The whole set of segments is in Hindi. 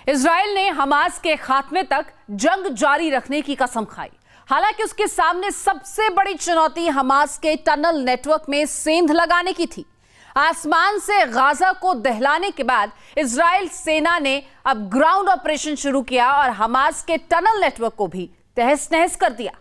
इजराइल ने हमास के खात्मे तक जंग जारी रखने की कसम खाई। हालांकि उसके सामने सबसे बड़ी चुनौती हमास के टनल नेटवर्क में सेंध लगाने की थी। आसमान से गाजा को दहलाने के बाद इजराइल सेना ने अब ग्राउंड ऑपरेशन शुरू किया और हमास के टनल नेटवर्क को भी तहस नहस कर दिया।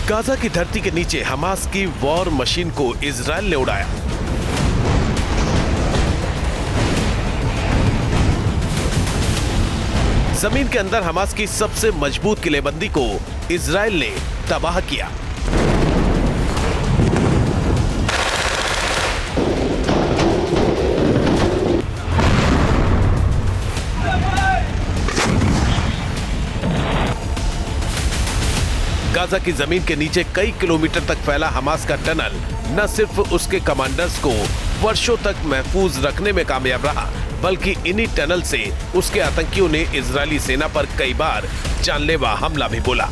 गाजा की धरती के नीचे हमास की वॉर मशीन को इजराइल ने उड़ाया। जमीन के अंदर हमास की सबसे मजबूत किलेबंदी को इजराइल ने तबाह किया। गाजा की जमीन के नीचे कई किलोमीटर तक फैला हमास का टनल न सिर्फ उसके कमांडर्स को वर्षों तक महफूज रखने में कामयाब रहा, बल्कि इन्हीं टनल से उसके आतंकियों ने इजरायली सेना पर कई बार जानलेवा हमला भी बोला।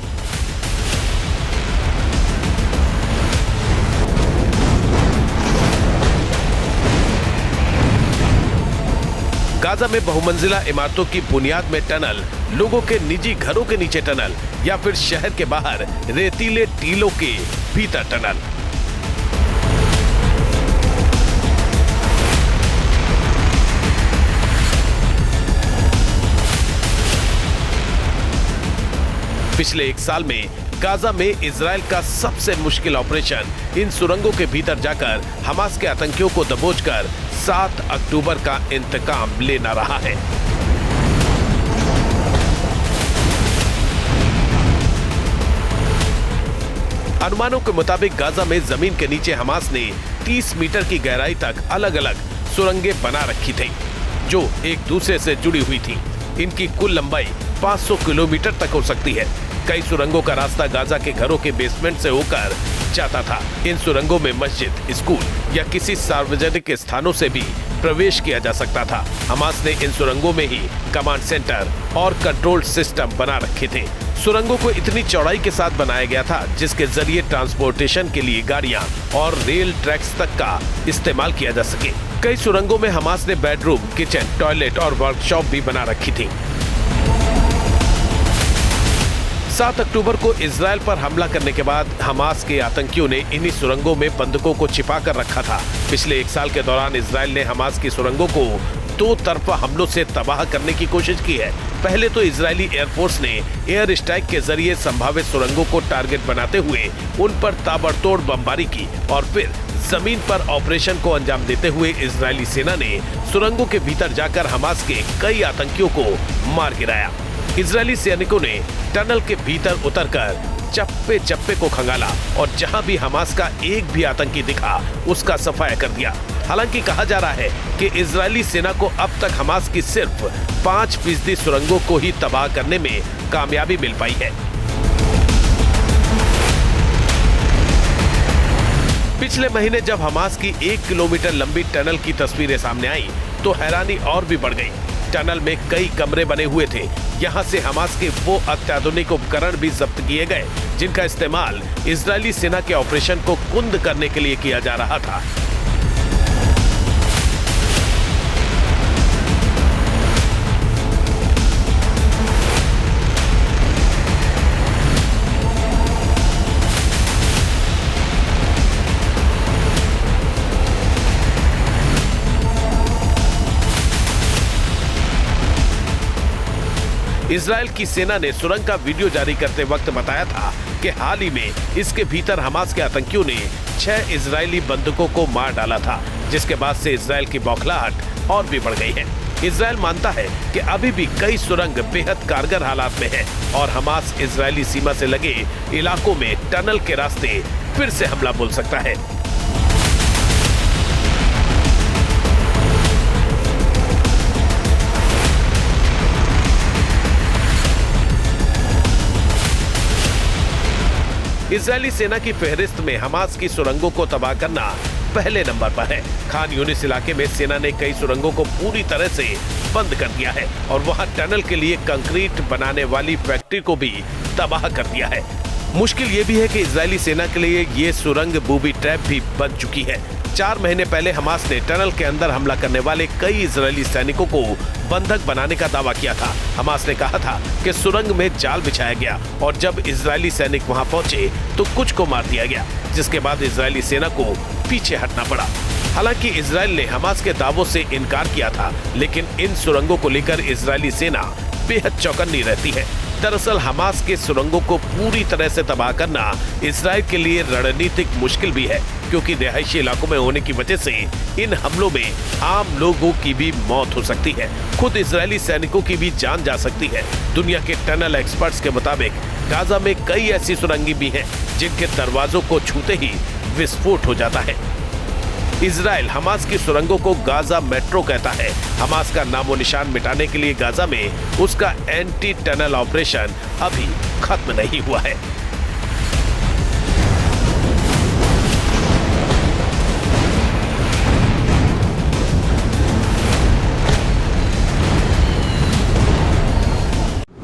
गाजा में बहुमंजिला इमारतों की बुनियाद में टनल, लोगों के निजी घरों के नीचे टनल या फिर शहर के बाहर रेतीले टीलों के भीतर टनल। पिछले एक साल में गाजा में इजराइल का सबसे मुश्किल ऑपरेशन इन सुरंगों के भीतर जाकर हमास के आतंकियों को दबोचकर 7 अक्टूबर का इंतकाम लेना रहा है। अनुमानों के मुताबिक गाजा में जमीन के नीचे हमास ने 30 मीटर की गहराई तक अलग अलग सुरंगें बना रखी थी, जो एक दूसरे से जुड़ी हुई थी। इनकी कुल लंबाई 500 किलोमीटर तक हो सकती है। कई सुरंगों का रास्ता गाजा के घरों के बेसमेंट से होकर जाता था। इन सुरंगों में मस्जिद, स्कूल या किसी सार्वजनिक स्थानों से भी प्रवेश किया जा सकता था। हमास ने इन सुरंगों में ही कमांड सेंटर और कंट्रोल सिस्टम बना रखे थे। सुरंगों को इतनी चौड़ाई के साथ बनाया गया था जिसके जरिए ट्रांसपोर्टेशन के लिए गाड़ियां और रेल ट्रैक्स तक का इस्तेमाल किया जा सके। कई सुरंगों में हमास ने बेडरूम, किचन, टॉयलेट और वर्कशॉप भी बना रखी थी। 7 अक्टूबर को इजराइल पर हमला करने के बाद हमास के आतंकियों ने इन्हीं सुरंगों में बंधकों को छिपा कर रखा था। पिछले एक साल के दौरान इजराइल ने हमास की सुरंगों को 2 तरफा हमलों से तबाह करने की कोशिश की है। पहले तो इजरायली एयरफोर्स ने एयर स्ट्राइक के जरिए संभावित सुरंगों को टारगेट बनाते हुए उन पर ताबड़तोड़ बमबारी की और फिर जमीन पर ऑपरेशन को अंजाम देते हुए इजरायली सेना ने सुरंगों के भीतर जाकर हमास के कई आतंकियों को मार गिराया। इजरायली सैनिकों ने टनल के भीतर उतरकर चप्पे चप्पे को खंगाला और जहां भी हमास का एक भी आतंकी दिखा उसका सफाया कर दिया। हालांकि कहा जा रहा है कि इजरायली सेना को अब तक हमास की सिर्फ 5% सुरंगों को ही तबाह करने में कामयाबी मिल पाई है। पिछले महीने जब हमास की 1 किलोमीटर लंबी टनल की तस्वीरें सामने आई तो हैरानी और भी बढ़ गई। टनल में कई कमरे बने हुए थे। यहाँ से हमास के वो अत्याधुनिक उपकरण भी जब्त किए गए जिनका इस्तेमाल इजरायली सेना के ऑपरेशन को कुंद करने के लिए किया जा रहा था। इजराइल की सेना ने सुरंग का वीडियो जारी करते वक्त बताया था कि हाल ही में इसके भीतर हमास के आतंकियों ने 6 इजरायली बंधकों को मार डाला था, जिसके बाद से इजराइल की बौखलाहट और भी बढ़ गई है। इजराइल मानता है कि अभी भी कई सुरंग बेहद कारगर हालात में है और हमास इजरायली सीमा से लगे इलाकों में टनल के रास्ते फिर से हमला बोल सकता है। इजरायली सेना की फहरिस्त में हमास की सुरंगों को तबाह करना पहले नंबर पर है। खान यूनिस इलाके में सेना ने कई सुरंगों को पूरी तरह से बंद कर दिया है और वहां टनल के लिए कंक्रीट बनाने वाली फैक्ट्री को भी तबाह कर दिया है। मुश्किल ये भी है कि इजरायली सेना के लिए ये सुरंग बूबी ट्रैप भी बन चुकी है। 4 महीने पहले हमास ने टनल के अंदर हमला करने वाले कई इजरायली सैनिकों को बंधक बनाने का दावा किया था। हमास ने कहा था कि सुरंग में जाल बिछाया गया और जब इजरायली सैनिक वहां पहुंचे तो कुछ को मार दिया गया, जिसके बाद इजरायली सेना को पीछे हटना पड़ा। हालांकि इजरायल ने हमास के दावों से इनकार किया था, लेकिन इन सुरंगों को लेकर इजरायली सेना बेहद चौकन्नी रहती है। दरअसल हमास के सुरंगों को पूरी तरह से तबाह करना इजरायल के लिए रणनीतिक मुश्किल भी है, क्योंकि रिहायशी इलाकों में होने की वजह से इन हमलों में आम लोगों की भी मौत हो सकती है। खुद इजरायली सैनिकों की भी जान जा सकती है। दुनिया के टनल एक्सपर्ट्स के मुताबिक गाजा में कई ऐसी सुरंगें भी हैं जिनके दरवाजों को छूते ही विस्फोट हो जाता है। इजरायल हमास की सुरंगों को गाजा मेट्रो कहता है। हमास का नामो निशान मिटाने के लिए गाजा में उसका एंटी टनल ऑपरेशन अभी खत्म नहीं हुआ है।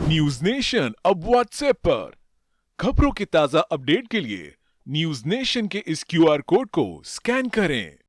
न्यूज नेशन अब व्हाट्सएप पर खबरों की ताजा अपडेट के लिए न्यूज नेशन के इस QR कोड को स्कैन करें।